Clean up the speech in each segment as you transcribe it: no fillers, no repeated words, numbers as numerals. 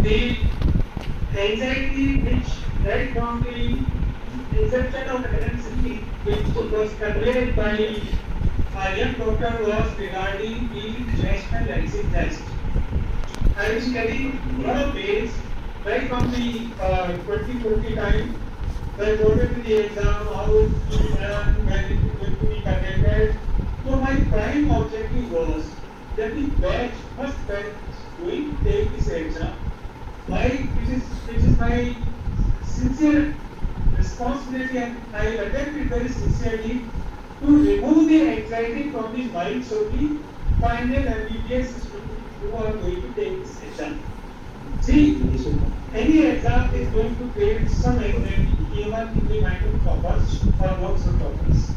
the anxiety which right from the inception of academic which was conveyed by our young doctor was regarding the national exit test. I was studying a lot of ways right from the 2040 time. I voted to the exam, how it will be done, when it is going to be conducted. So my prime objective was that the first batch going to take this exam. It is my sincere responsibility, and I attempt it very sincerely to remove the anxiety from the minds of the final MBBS students who are going to take this exam. See, any exam is going to create some anxiety even in the mind of toppers or not so toppers.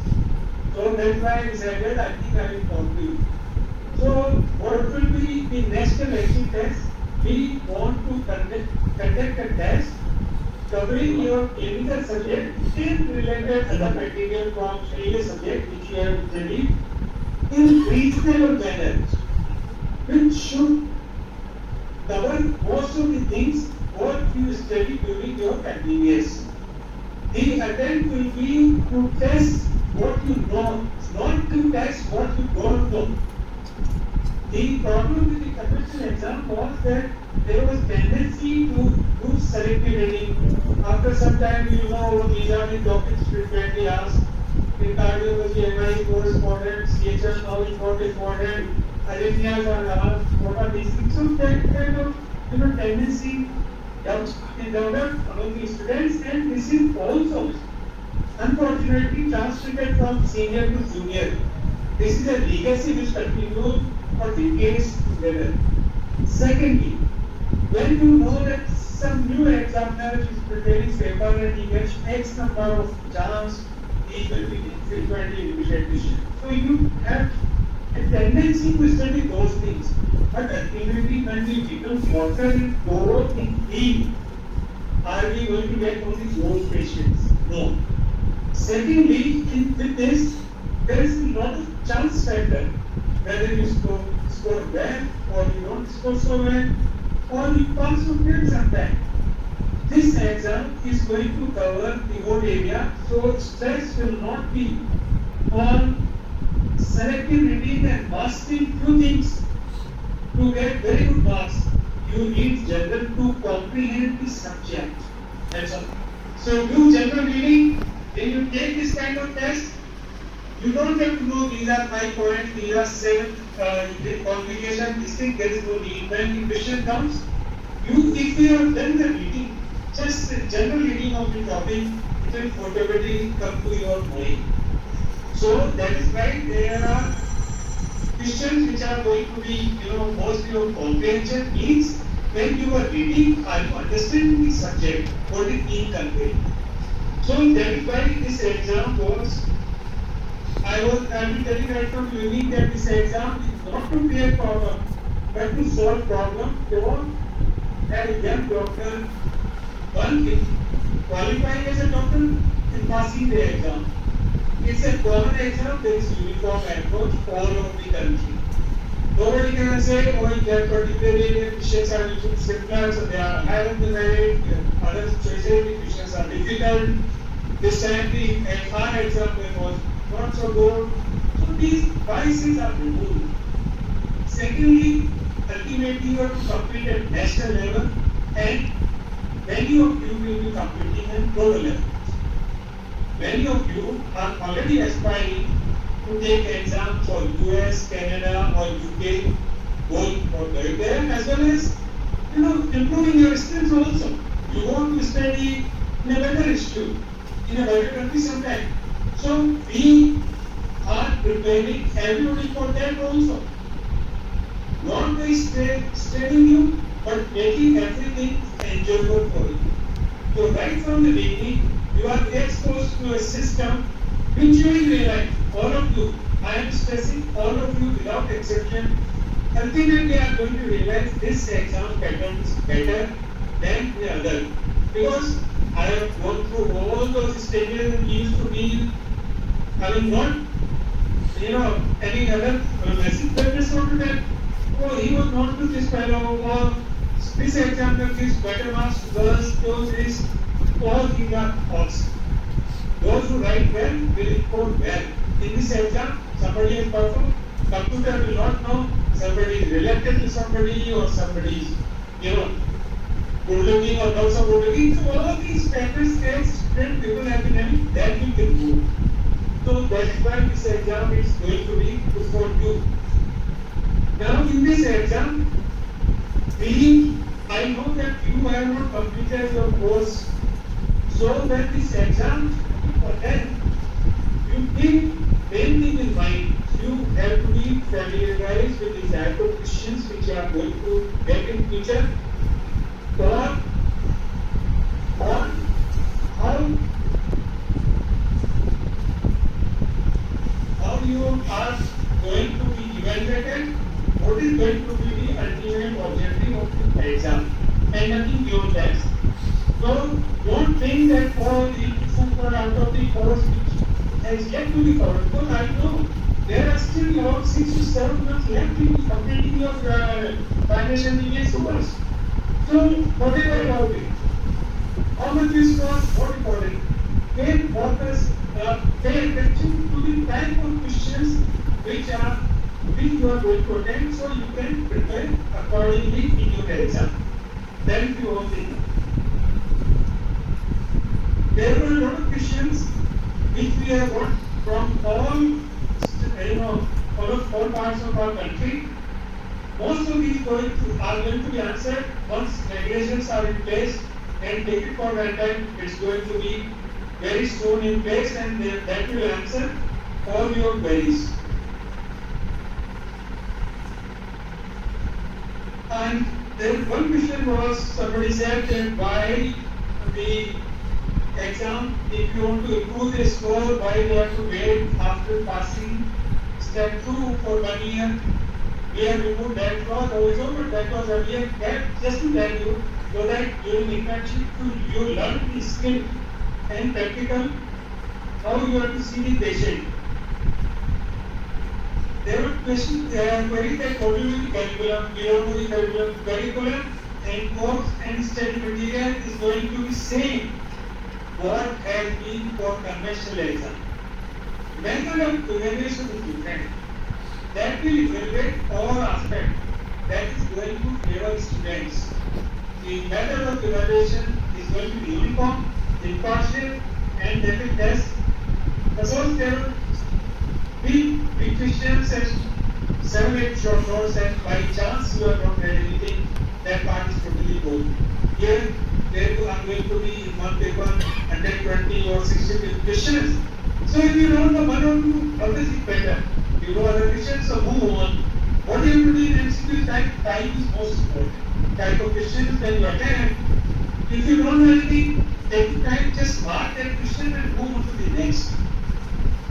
So that's why I decided I think I will talk to you. So what will be the next exit test? We want to conduct a test covering your clinical subject and related other material from previous subject which you have studied in reasonable manner, which should cover most of the things what you study during your MBBS. The attempt will be to test what you know, not to test what you don't know. The problem with the conventional exam was that there was tendency to do selective reading. After some time, these are the topics frequently asked. In cardiology, MI correspondent, CHM, how is not important, arrhythmias are asked, what are these things. So that kind of tendency developed among the students, and this is also unfortunately transmitted from senior to junior. This is a legacy which continues for decades together. Secondly, when you know that some new examiner is preparing paper and he gets X number of jams, he will be frequently repeated question. So you have a tendency to study those things. But ultimately, when we become water in thorough in deep, are we going to get only those patients? No. Secondly, with this, there is a lot of chance factor. Whether you score well or you don't score so well, or you pass or fail sometime. This exam is going to cover the whole area, so stress will not be on selective reading and mastering few things. To get very good marks, you need general to comprehend the subject. That's all. So do general reading. When you take this kind of test, you don't have to know these are 5 points, these are 7 complication, this thing, there is no need. When the question comes, if you have done the reading, just the general reading of the topic, it will automatically come to your mind. So that is why there are questions which are going to be, mostly of comprehension. Means when you are reading, are you understanding the subject, what is being conveyed? So that is why this exam was, I will telling right from the beginning that this exam is not to create problem, but to solve problem for a young doctor, one is qualifying as a doctor and passing the exam. It's a common exam, there is uniform approach all over the country. Nobody can say, oh, in that particular area, questions are little simpler, so they are higher on the merit, other choices, the questions are difficult. This time the FR exam was not so good. So these biases are removed. Secondly, ultimately you have to compete at national level, and many of you will be competing at global level. Many of you are already aspiring to take exams for US, Canada or UK, going for there, as well as improving your skills also. You want to study in a better institute, in a better country sometime. So we are preparing everybody for that also. Not by studying you, but making everything enjoyable for you. So right from the beginning, you are exposed to a system which you will realize, all of you, I am stressing all of you without exception, ultimately are going to realize this exam pattern is better than the other. Because I have gone through all those stages and used to be, not, any other message, but just want to tell, oh, he was not to this fellow, or This example gives better marks to those is all in the box. Those who write well will report well. In this exam, somebody has performed. Computer will not know somebody is related to somebody or somebody is, good looking or not so good looking. So all of these factors different people have been having that we can do. So that's why this exam is going to be good for you. Now in this exam, I know that you have not completed your course. So when this exam for them, you keep main thing in mind. You have to be familiarized with the type of questions which you are going to get in future. Or how you are going to be evaluated, what is going to be the ultimate objective of the exam, and nothing beyond that. So don't think that the questions are out of the course which has yet to be covered. Because I know there are still around 6 to 7 months left in completing your financial MBBS course. So whatever about it, how much is cost, what important? Pay attention to the type of questions which you are going to attend, so you can prepare accordingly in your exam. That is the whole thing. There were a lot of questions which we have got from all parts of our country. Most of these are going to be answered once regulations are in place, and take it for granted it's going to be very soon in place, and that will answer all your queries. And then one question was, somebody said that why the exam, if you want to improve the score, why you have to wait after passing step 2 for 1 year. We have removed that clause also, but that was earlier kept just to tell you, so that during internship you learn the skill and practical how you have to see the patient. There were questions, queries that what will be the curriculum, belong to the curriculum, and course and study material is going to be same what has been for conventional exam. Method of evaluation is different. That will evaluate all aspects that is going to favor students. The method of evaluation is going to be uniform, impartial, and that will test. Suppose there will be big questions and 7-8 short notes, and by chance you have not read anything, that part is totally good. Here, there are going to be in one paper 120 or 60 questions. So if you know the one or two, how does it better? You know other questions, so move on. What you have to do in MCQ time is most important. Type of questions that you attend. If you don't know anything, take time, just mark that question and move on to the next.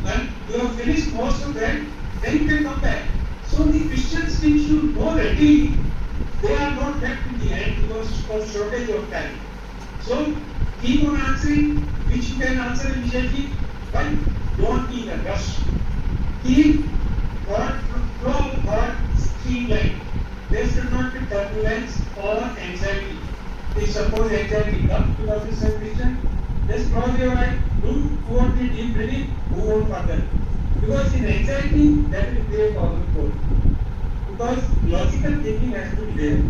When you have finished most of that, then you can come back. So the questions which you know readily, they are not left in the end because of shortage of time. So keep on answering, which you can answer immediately, but don't be in a rush. Keep thought streamlined. There should not be turbulence or anxiety. If suppose anxiety comes to the officer question, just close your eye, do 2 or 3 deep breathing, move on further. Because in anxiety, that will create problem for you. Because logical thinking has to be there.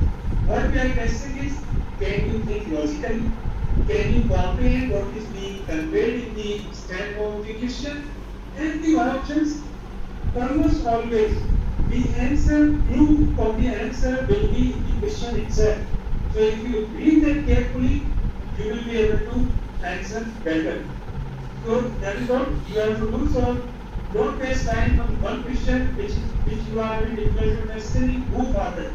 What we are testing is, can you think logically? Can you comprehend what is being conveyed in the standpoint of the question? And the options, almost always, the answer, clue of the answer will be in the question itself. So if you read that carefully, you will be able to answer better. So that is what you have to do. So don't waste time on one question which you are in difficult necessary, move further.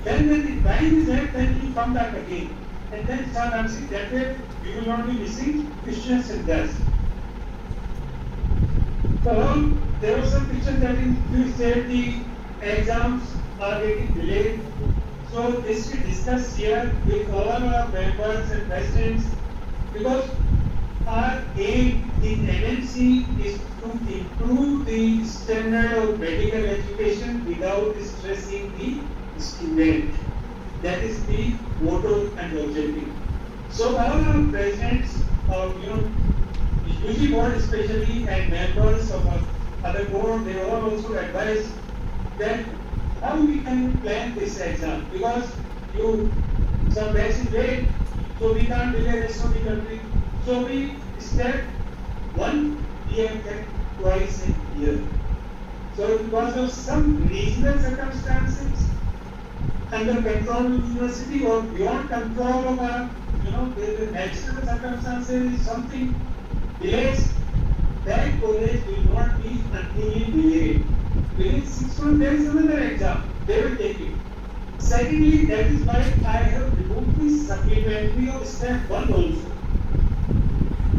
Then when the time is left, then you come back again. And then start answering. That way you will not be missing questions in that. So there was some question that you said the exams are getting delayed. So this we discuss here with all our members and presidents, because our aim in NMC is to improve the standard of medical education without stressing the student. That is the motto and objective. So all our presidents, usually board especially, and members of other board, they all also advise that how we can plan this exam, because some batch is late, so we can't delay the rest of the country. So we step one year and twice a year. So because of some regional circumstances, under control of university or beyond control of our, the natural circumstances, something delays, that college will not be continually delayed. Within 6 months, there is another exam. They will take it. Secondly, that is why I have removed the supplementary of step 1 also.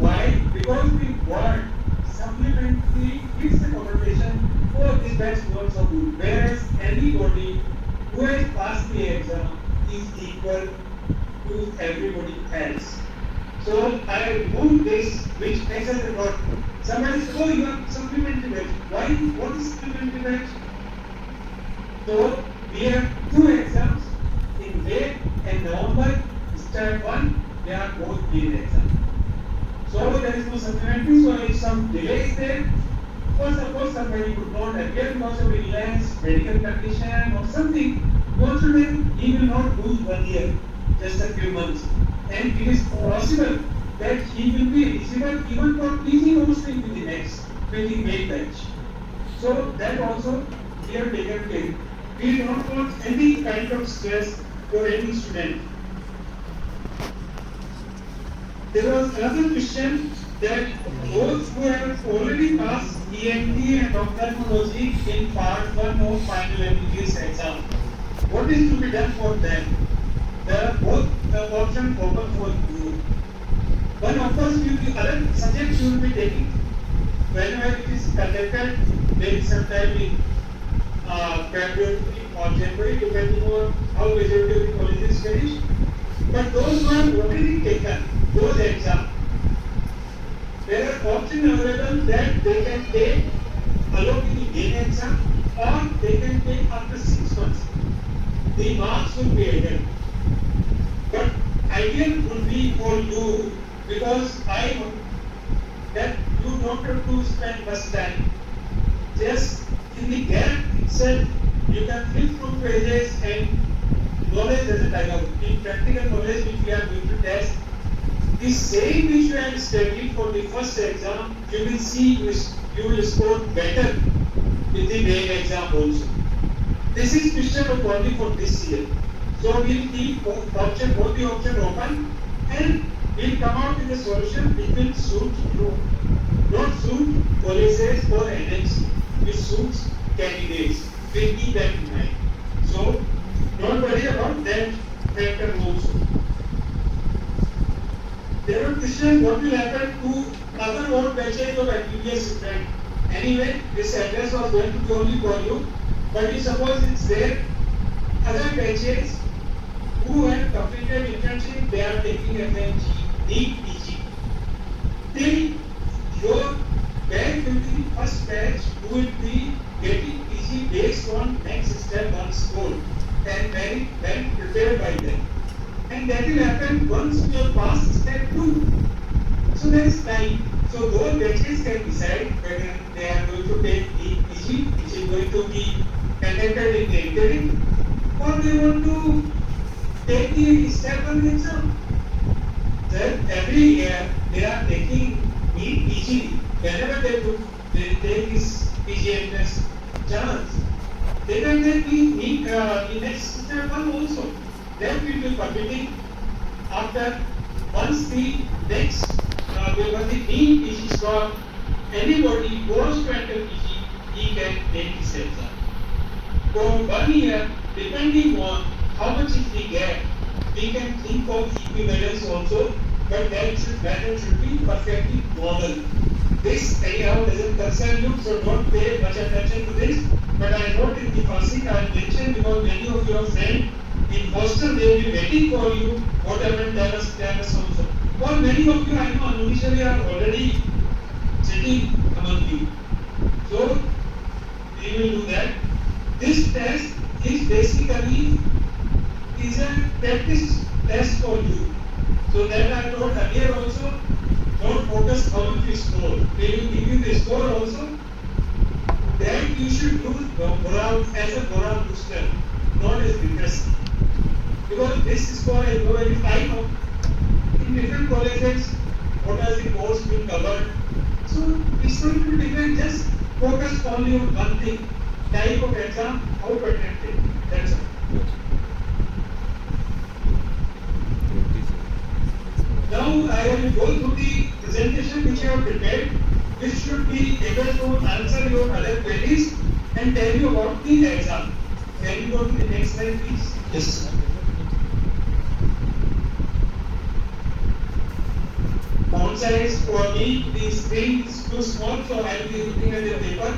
Why? Because we want supplementary gives the competition for this batch works of good. Whereas anybody who has passed the exam is equal to everybody else. So I removed this, which makes us a lot. Somebody says, oh, you have supplementary batch. Why? What is supplementary batch? So we have 2 exams in May and November. Step 1, they are both main exams. So there is no supplementary. So if some delay is there, or suppose somebody could not appear because of illness, medical condition or something, God forbid, he will not lose 1 year, just a few months. And it is possible that he will be eligible even for teaching also in the next, with the main batch. So that also we have taken care. We do not want any kind of stress for any student. There was another question that those who have already passed ENT and ophthalmology in part 1 of final MBBS exam, what is to be done for them? There are both options open for you. One, of course, other subjects you will be taking. Whenever it is conducted, maybe sometime in February or January, depending on how majority of the college is finished. But those who have already taken those exams, there are options available that they can take along with the main exam, or they can take after 6 months. The marks will be added. But ideal would be for you, because I know that you don't have to spend much time. Just in the gap itself, you can flip through pages and knowledge doesn't die out. In practical knowledge which we are going to test, the same which you have studied for the first exam, you will see you will score better with the main exam also. This is question of only for this year. So we will keep both the options open, and we will come out with a solution which will suit you, not suit colleges or NX, which suits candidates. We keep that in mind. So don't worry about that factor also. There are questions what will happen to other old batches of MBBS students. Anyway, this address was going to be only for you, but you suppose it's there. Other batches who have completed internship, they are taking FMG, NEET, PG. Till your batch will be the first batch who will be getting PG based on next step 1 score and very well prepared by them. And that will happen once you have passed step 2. So there is time. So those batches can decide whether they are going to take NEET, PG, which is going to be conducted in the interim, or they want to take the step 1 exam. Then every year they are taking NEET, PG. Whenever they take this PG entrance chance, they can take the next step 1 also. Then we will be competing after once the next the NEET, PG score, anybody goes to enter PG, he can take this exam. For 1 year, depending on how much if we get, we can think of equivalence also, but that should be perfectly normal. This anyhow doesn't concern you, so don't pay much attention to this. But I note in the passing I mentioned because many of your friends in Boston they will be waiting for you, whatever tell us also. For many of you I know initially are already sitting among you. So we will do that. This test is basically is a practice test for you. So that I told earlier also, don't focus how much you score. They will give you the score also. That you should use morale as a morale booster, not as literacy. Because this score is very high now. In different colleges, what are the course being covered? So it's going to depend. Just focus only on one thing. Type of exam, how to attempt it. That's all. Now I will go through the presentation which I have prepared, which should be able to answer your other queries and tell you about the exam. Can you go to the next slide, please? Yes. Font size for me, the screen is too small, so I will be looking at the paper.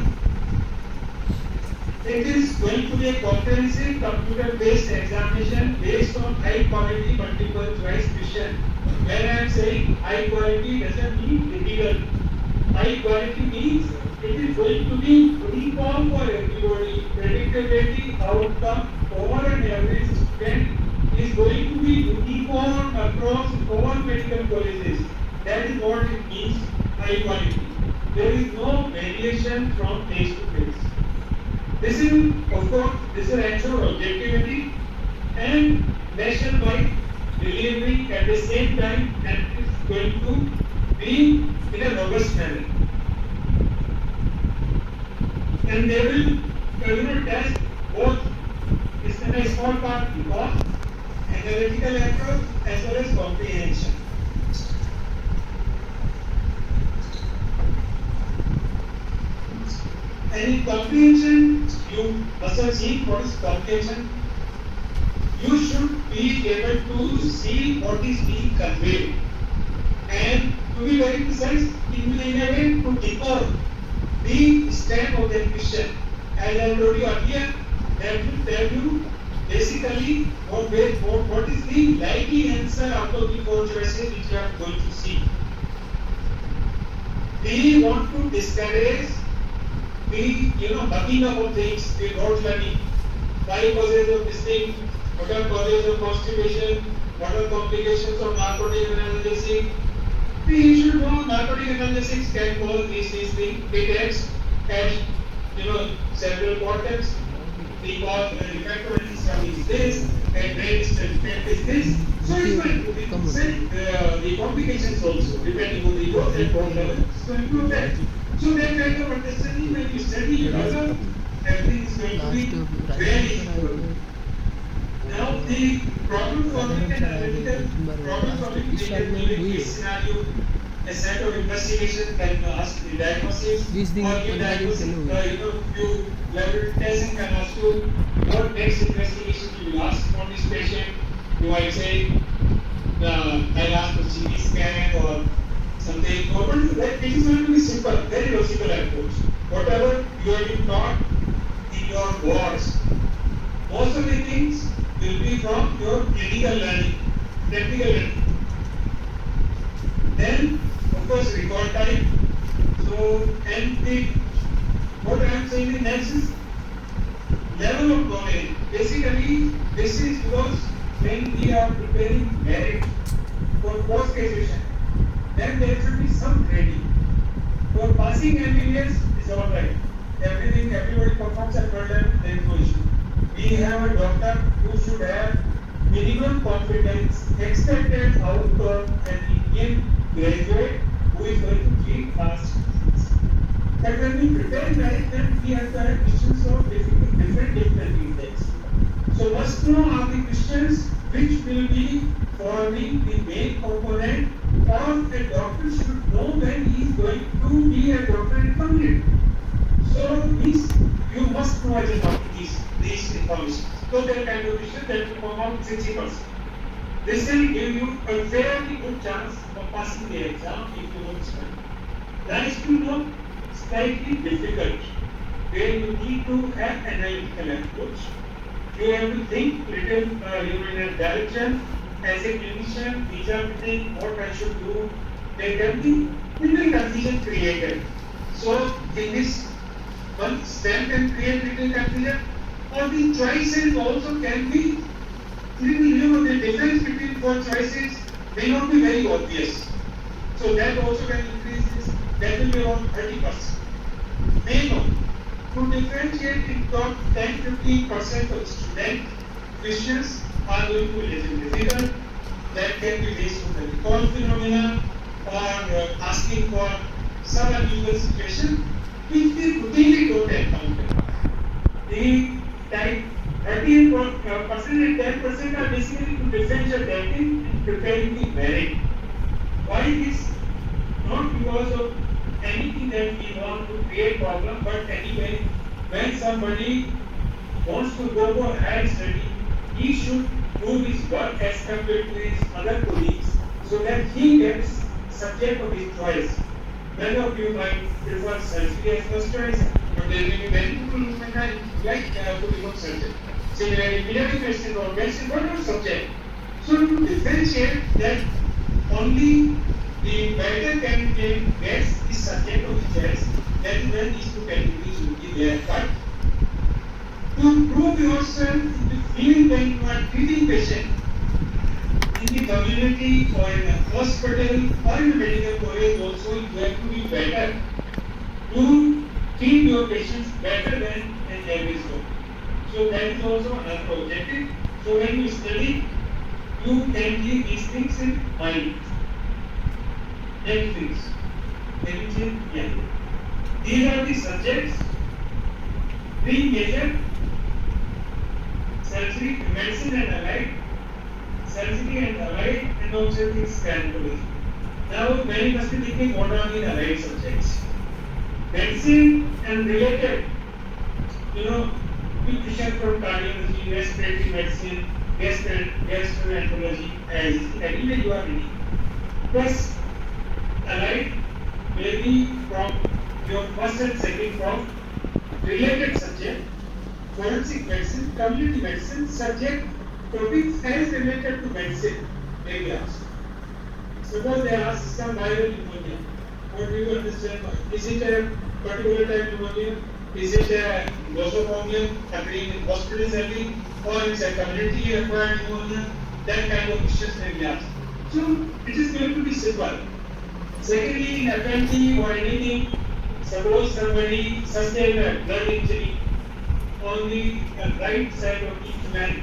It is going to be a comprehensive computer-based examination based on high-quality multiple choice question. When I am saying high-quality doesn't mean difficult. High-quality means it is going to be uniform for everybody. Predictability, outcome, over an average student is going to be uniform across all medical colleges. That is what it means, high-quality. There is no variation from place to place. This is, of course, this is actual objectivity and nationwide delivery at the same time, and it's going to be in a robust manner. And they will test both it's in a small part because analytical approach as well as comprehension. And in comprehension, you must have seen what is comprehension. You should be able to see what is being conveyed. And to be very precise, in a way to decode the stem of the question. As I told you earlier, that will tell you basically what is the likely answer out of the four choices which you are going to see. We want to discourage the mucking up of things, the rote learning. Why causes of this thing? What are causes of constipation? What are complications of narcotic analgesic? We should know narcotic analgesics can cause these things. It acts at several cortex. The cause effect of is this, and brain effect is this. So it's going to be the complications also, depending on the dose and dose level, it's going to affect. So that kind of understanding, when you study further, everything is going to be very useful. Now the problem solving and analytical problem solving, they can give a scenario, a set of investigation can ask the diagnosis, or you diagnose, you laboratory testing can ask you what next investigation you will ask on this patient. You might say, I'll ask for CT scan or something. It is going to be simple, very logical approach. Whatever you have been taught in your wards, most of the things will be from your clinical learning, practical learning. Then, of course, record time. So, and what I am saying is next is level of knowledge. Basically, this is because when we are preparing merit for post graduation, then there should be some training. For passing MBBS is alright. Everybody performs at one level, there is no issue. We have a doctor who should have minimum competence expected out of an Indian graduate who is going to treat fast. But when we prepare merit, then we have to have questions of different index. So must know are the questions which will be forming the main component, or a doctor should know when he is going to be a doctor in community. So you must know as a doctor these information. So that kind of question that will come out 60%. This will give you a fairly good chance of passing the exam if you don't study. That is to know slightly difficult, where you need to have analytical approach. You have to think little in a direction. As a clinician, these are the things what I should do. There can be little confusion created. So in this one step can create little confusion, or the choices also can be the difference between both choices may not be very obvious. So that also can increase this. That will be around 30%. May not. To differentiate in top 10-15% of student, questions are going to be little difficult. That can be based on the recall phenomena or asking for some unusual situation which we routinely don't encounter. The type 30% and 10% are basically to differentiate dating and preparing the merit. Why this? Not because of anything that we want to create problem, but anyway, when somebody wants to go for higher study, he should prove his work as compared to his other colleagues so that he gets subject of his choice. Many of you might prefer surgery as first choice, but there may be many people who may not like to become surgeon. Similarly, pediatric medicine or medicine, whatever subject. So to differentiate that only the better candidate gets the subject of the choice, that is when these two categories will be there. But to prove yourself in the field when you are treating patient in the community or in a hospital or in a medical college also, you have to be better to treat your patients better than an average doctor. So that is also another objective. So when you study, you can keep these things in mind. Next things. Can you see? Yeah. These are the subjects. Three major: surgery, medicine and allied, surgery and allied, and also the gynecology. Now, many must be thinking, what are the allied subjects? Medicine and related, nutrition from cardiology, respiratory medicine, gastroenterology, as anyway you are reading. Plus, allied may be from your first and second from related subject, forensic medicine, community medicine, subject, topics as related to medicine may be asked. Suppose they ask some viral pneumonia. What do you understand? Is it a particular type of pneumonia? Is it a nosocomial occurring in hospitals only? Or it's a community acquired pneumonia? That kind of questions may be asked. So it is going to be simple. Secondly, in FNT or anything, suppose somebody sustained a blood injury on the right side of each man.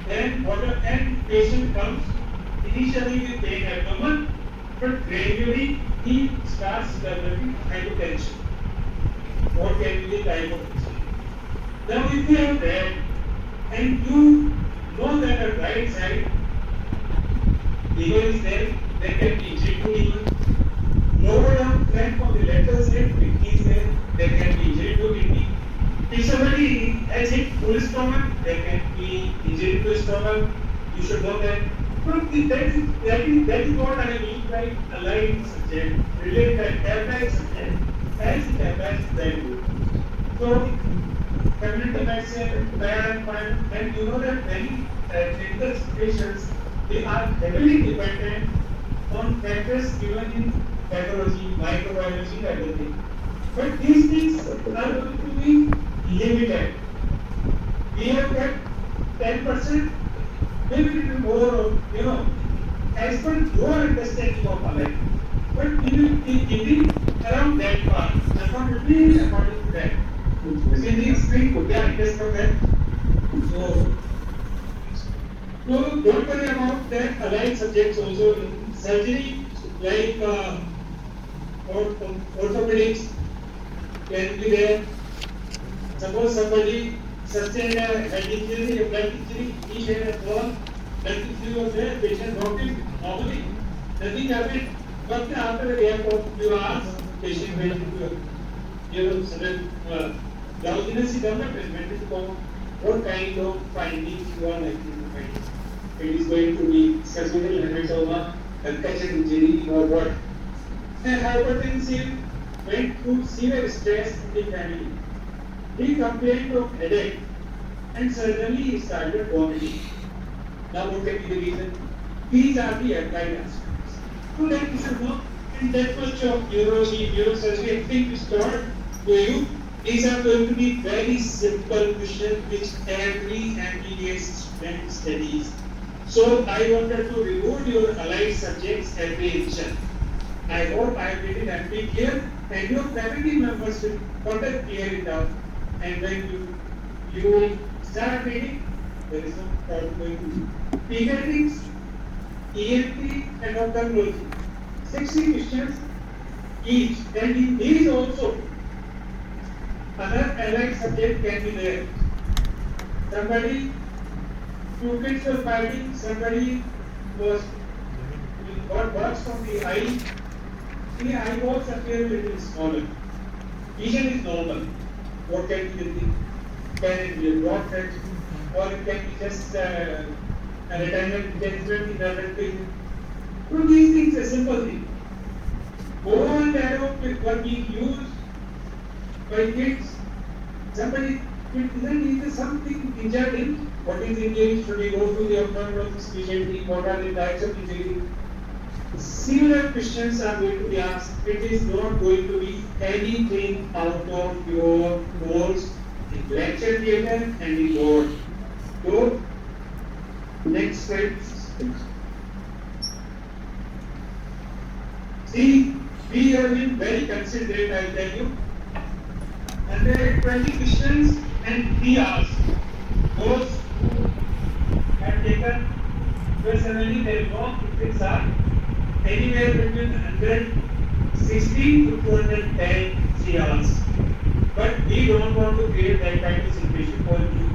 Then and patient comes initially with pain abdomen, but gradually he starts developing hypotension. What can be the type of injury? Now if you have that and you know that at right side liver is there can be injury to liver. Lower down flank on the lateral side, kidney is there can be injury to kidney. If somebody has hit full stomach, there can be injury to stomach. You should know that. But that is what I mean by allied subject, related allied subject, as it applies very good. So, community medicine, and you know that many clinical situations, they are heavily dependent on factors given in pathology, microbiology, everything. But these things are going to be limited. We have got 10%, maybe a little more, as per your understanding of life. But we will be giving around that part, according to that. See these three, yeah, just from that. So don't worry about that allied subjects also in surgery, like orthopedics can be there. Suppose somebody sustained a head injury, a blood injury, he had a fall, blood injury was there, patient brought it normally, nothing happened. But after a gap of few hours, patient went into sudden drowsiness is developed, went into coma. What kind of findings you are likely to find? It is going to be cervical hematoma, concussion injury, or what? And hypertensive went through severe stress in the family. He complained of headache and suddenly he started vomiting. Now what can be the reason? These are the applied aspects. So that is a work and that much of neurosurgery, everything is taught to you These are going to be very simple questions which every MBBS student studies. So I wanted to remove your allied subjects apprehension. I hope I have made it amply clear, and your family members will further clear it out. And when you will start reading, there is no problem going to be. Pediatrics, ENT, and ophthalmology. 60 questions each. And in these also, other allied subject can be there. Somebody, two kids were fighting, somebody was got works from the eye. The eyeballs appear a little smaller. Vision is normal. What can be the thing? Can it be a broad head, or it can be just a retinal detachment in other things? So these things are simple things. Bow and arrow were being used by kids. Somebody, isn't there something injured in? What is injury? Should we go to the ophthalmologist immediately? What are the types of injury? Similar questions are going to be asked. It is not going to be anything out of your course in lecture theatre and in board. So, next slide. See, we have been very considerate, I will tell you. 120 questions and 3 hours. Those who have taken personally, their long questions are anywhere between 160 to 210 3 hours. But we don't want to create that kind of situation for you.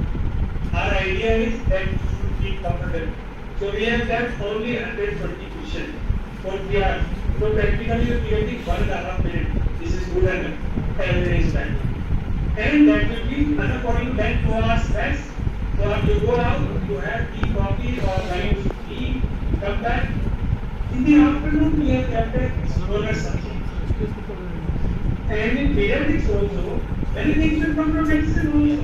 Our idea is that you should be comfortable. So we have done only 120 questions for 3 hours. So practically you are getting 1.5 minutes. This is good enough. Average time. And that will be according to that 2 hours rest. So after you go out, you have tea, coffee, or lunch, tea, come back. In the afternoon, we have kept a smaller subject. And in pediatrics also, many things will come from medicine also.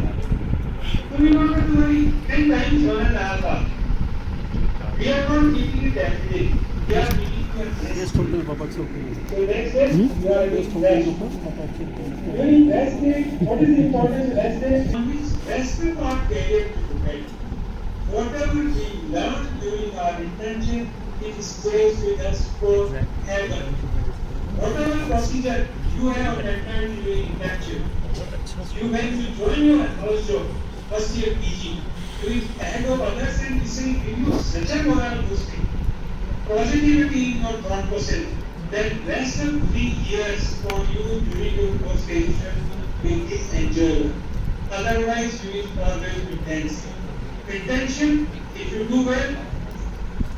So we don't have to worry 10 times 1.5 hours. We are not keeping it every day. We are keeping it. Just told me Papa, it's okay. So next is, you are doing rest. During rest day, what is the importance of rest day? On which rest is not guided to depend. Whatever we learned during our internship, it stays with us forever. Whatever procedure you have attended during internship, when you join your house job, first year PG, you will add of others and this will give you such a moral boosting. Positivity in your thought process that rest of 3 years for you during your post graduation will be enjoyable. Otherwise, you will always be tense. Intention, if you do well,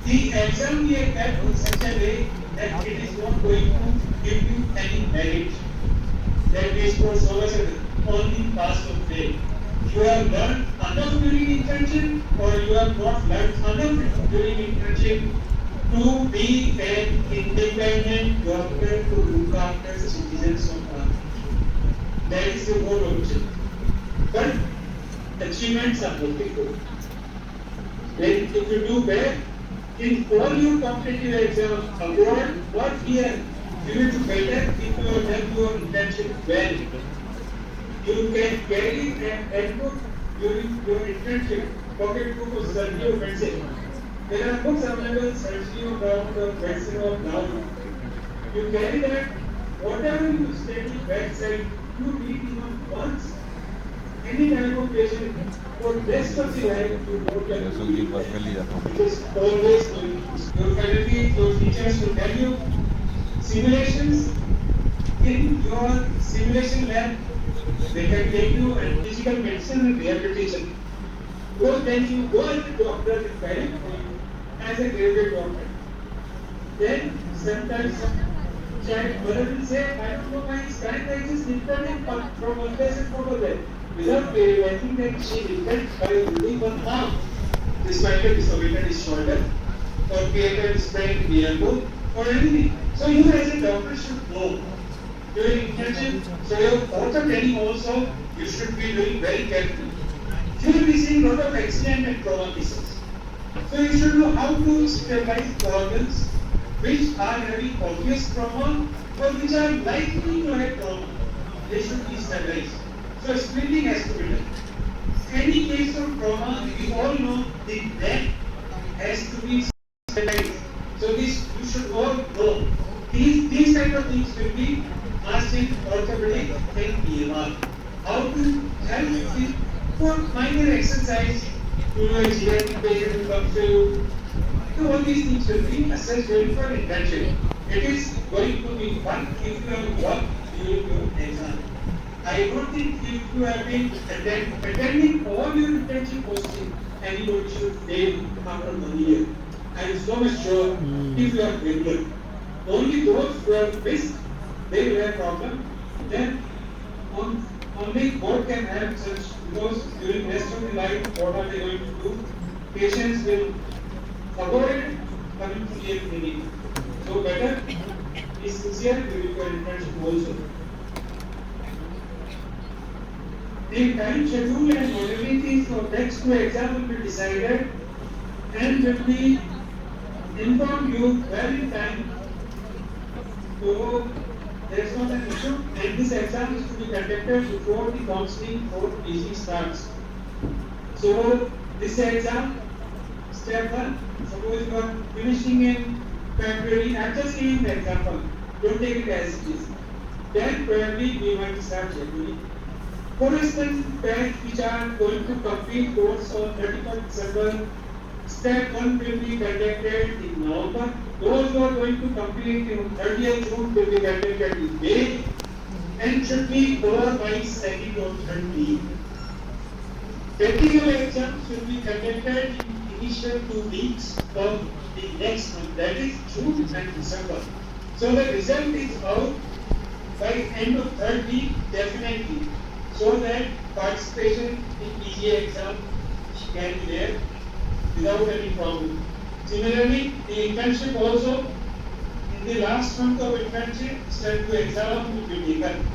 the exam we have kept in such a way that it is not going to give you any merit. That is for so much only pass or fail. You have learned enough during internship or you have not learned enough during internship to be an independent doctor to look after citizens of our country. That is the whole objective. But achievements are multiple. Then if you do well, in all your competitive exams abroad or here, you will do better if you have done your internship well. You can carry an handbook during your internship, pocket book of surgery or medicine. There are books available, surgery of ground or medicine of ground. You carry that, whatever you study bedside, you read even once. Any type of patient, for rest of the life, you don't get it is always going. Your faculty, your teachers will tell you simulations in your simulation lab. They can take you and physical medicine and rehabilitation. Because then you go as a doctor in Paris as a graduate doctor. Then sometimes child mother will say, I don't know why his current I just lifted him from one place and over there. Without realizing that she lifted by using one arm. This might have dislocated his shoulder or created sprain the elbow or anything. So you as a doctor should know. During internship, so your author training also, you should be doing very carefully. You will be seeing a lot of accident and trauma cases. So you should know how to sterilize organs which are having obvious trauma or which are likely to have trauma. They should be sterilized. So screening has to be done. Any case of trauma, we all know the neck has to be sterilized. So this you should all know. These type of things will be asked in orthopedic and PMR. How to help with for minor exercise to know a geriatric patient who comes to you. So all these things will be assessed well for intention. It is going to be fun if you have worked during your exam. I don't think if you have been attending all your intention posting, anybody should fail after 1 year. I am so much sure if you are regular. Only those who have missed, they will have problem. Then only God can have such, because during rest of the life, what are they going to do? Patients will avoid coming to the clinic. So better be sincere with your internship also. The time schedule and modalities for next two exams will be decided and will be informed you well in time. So there is not an issue, and this exam is to be conducted before the counseling for PG starts. So this exam, step 1, suppose you are finishing in February, I'm just giving the example, don't take it as it is. Then probably we might start January. For instance, parents which are going to complete course on 31st December, step 1 will be conducted in November. Those who are going to complete in 30th June will be conducted in May and should be followed by 2nd or 3rd week. Technical exams will be conducted in initial 2 weeks of the next month, that is June and December. So the result is out by end of 3rd week definitely, so that participation in PG exam can be there without any problem. Similarly, the internship also, in the last month of internship, step 2 exam will be taken.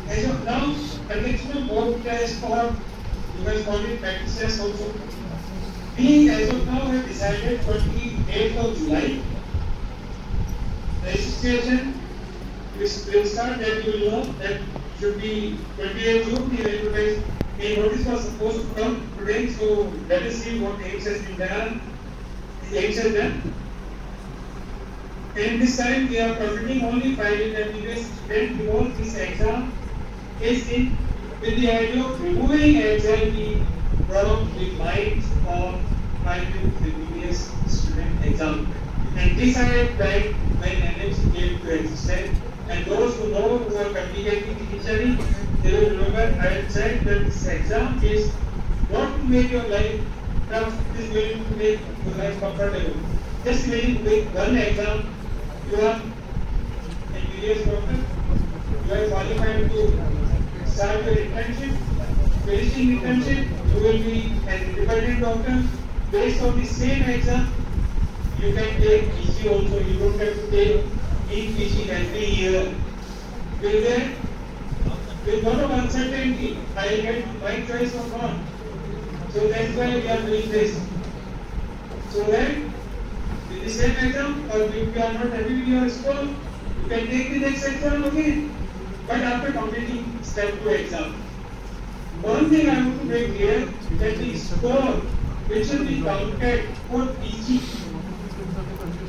As of now, conventional board test for you guys call it practice test also. We as of now have decided 28th of July. Registration will start, that you will know that should be 28th June. The advertised a notice was supposed to come today, so let us see what aims has been done. Aims has done. And this time we are permitting only 5 MBBS students because this exam is in with the idea of removing anxiety from the minds of 5 MBBS student exam. And this I had tried when NMC came to existence. And those who know who are communicating initially, they will remember I had said that this exam is not to make your life tough, it is going to make your life comfortable. Just imagine with one exam, you are a MBBS doctor, you are qualified to start your internship, finishing internship, you will be an independent doctor. Based on the same exam, you can take PG also, you don't have to take PG every year. With lot of uncertainty, I will get my choice or not. So that's why we are doing this. So that with the same exam, or if you are not happy with your score, you can take the next exam again. But after completing step 2 exam. One thing I want to make clear that the score which will be counted for PG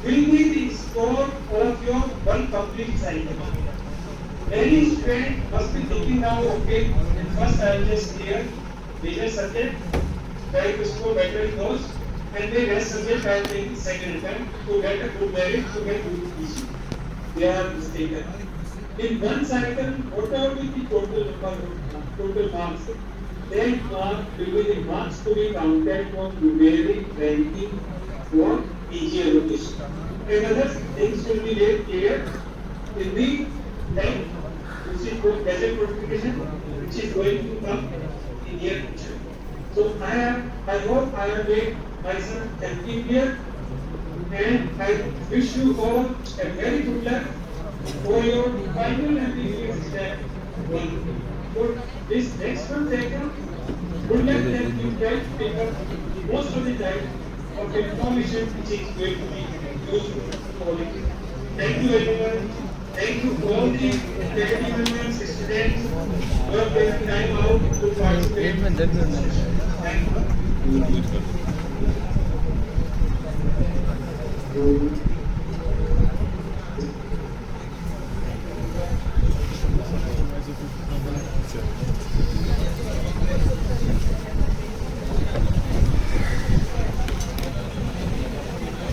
will be the score of your one complete cycle. Any student must be thinking now, okay, in first I will just clear major subject, try to score better in those, and the rest subject I will take the second attempt to get a good merit to get good PG. They are mistaken. In one cycle, whatever will be total marks, then mark will be the marks to be counted for numeric ranking for PG allocation. And other things will be made clear in the time which is called gadget notification, which is going to come in near future. So I hope I have made myself happy here, and I wish you all a very good luck for your final MBBS step 1. For this next one taken, good luck that you can pick up most of the time of information which is going to be useful. quality. Thank you everyone. Thank you all the faculty members, students who have taken time out to participate in this session. Thank you.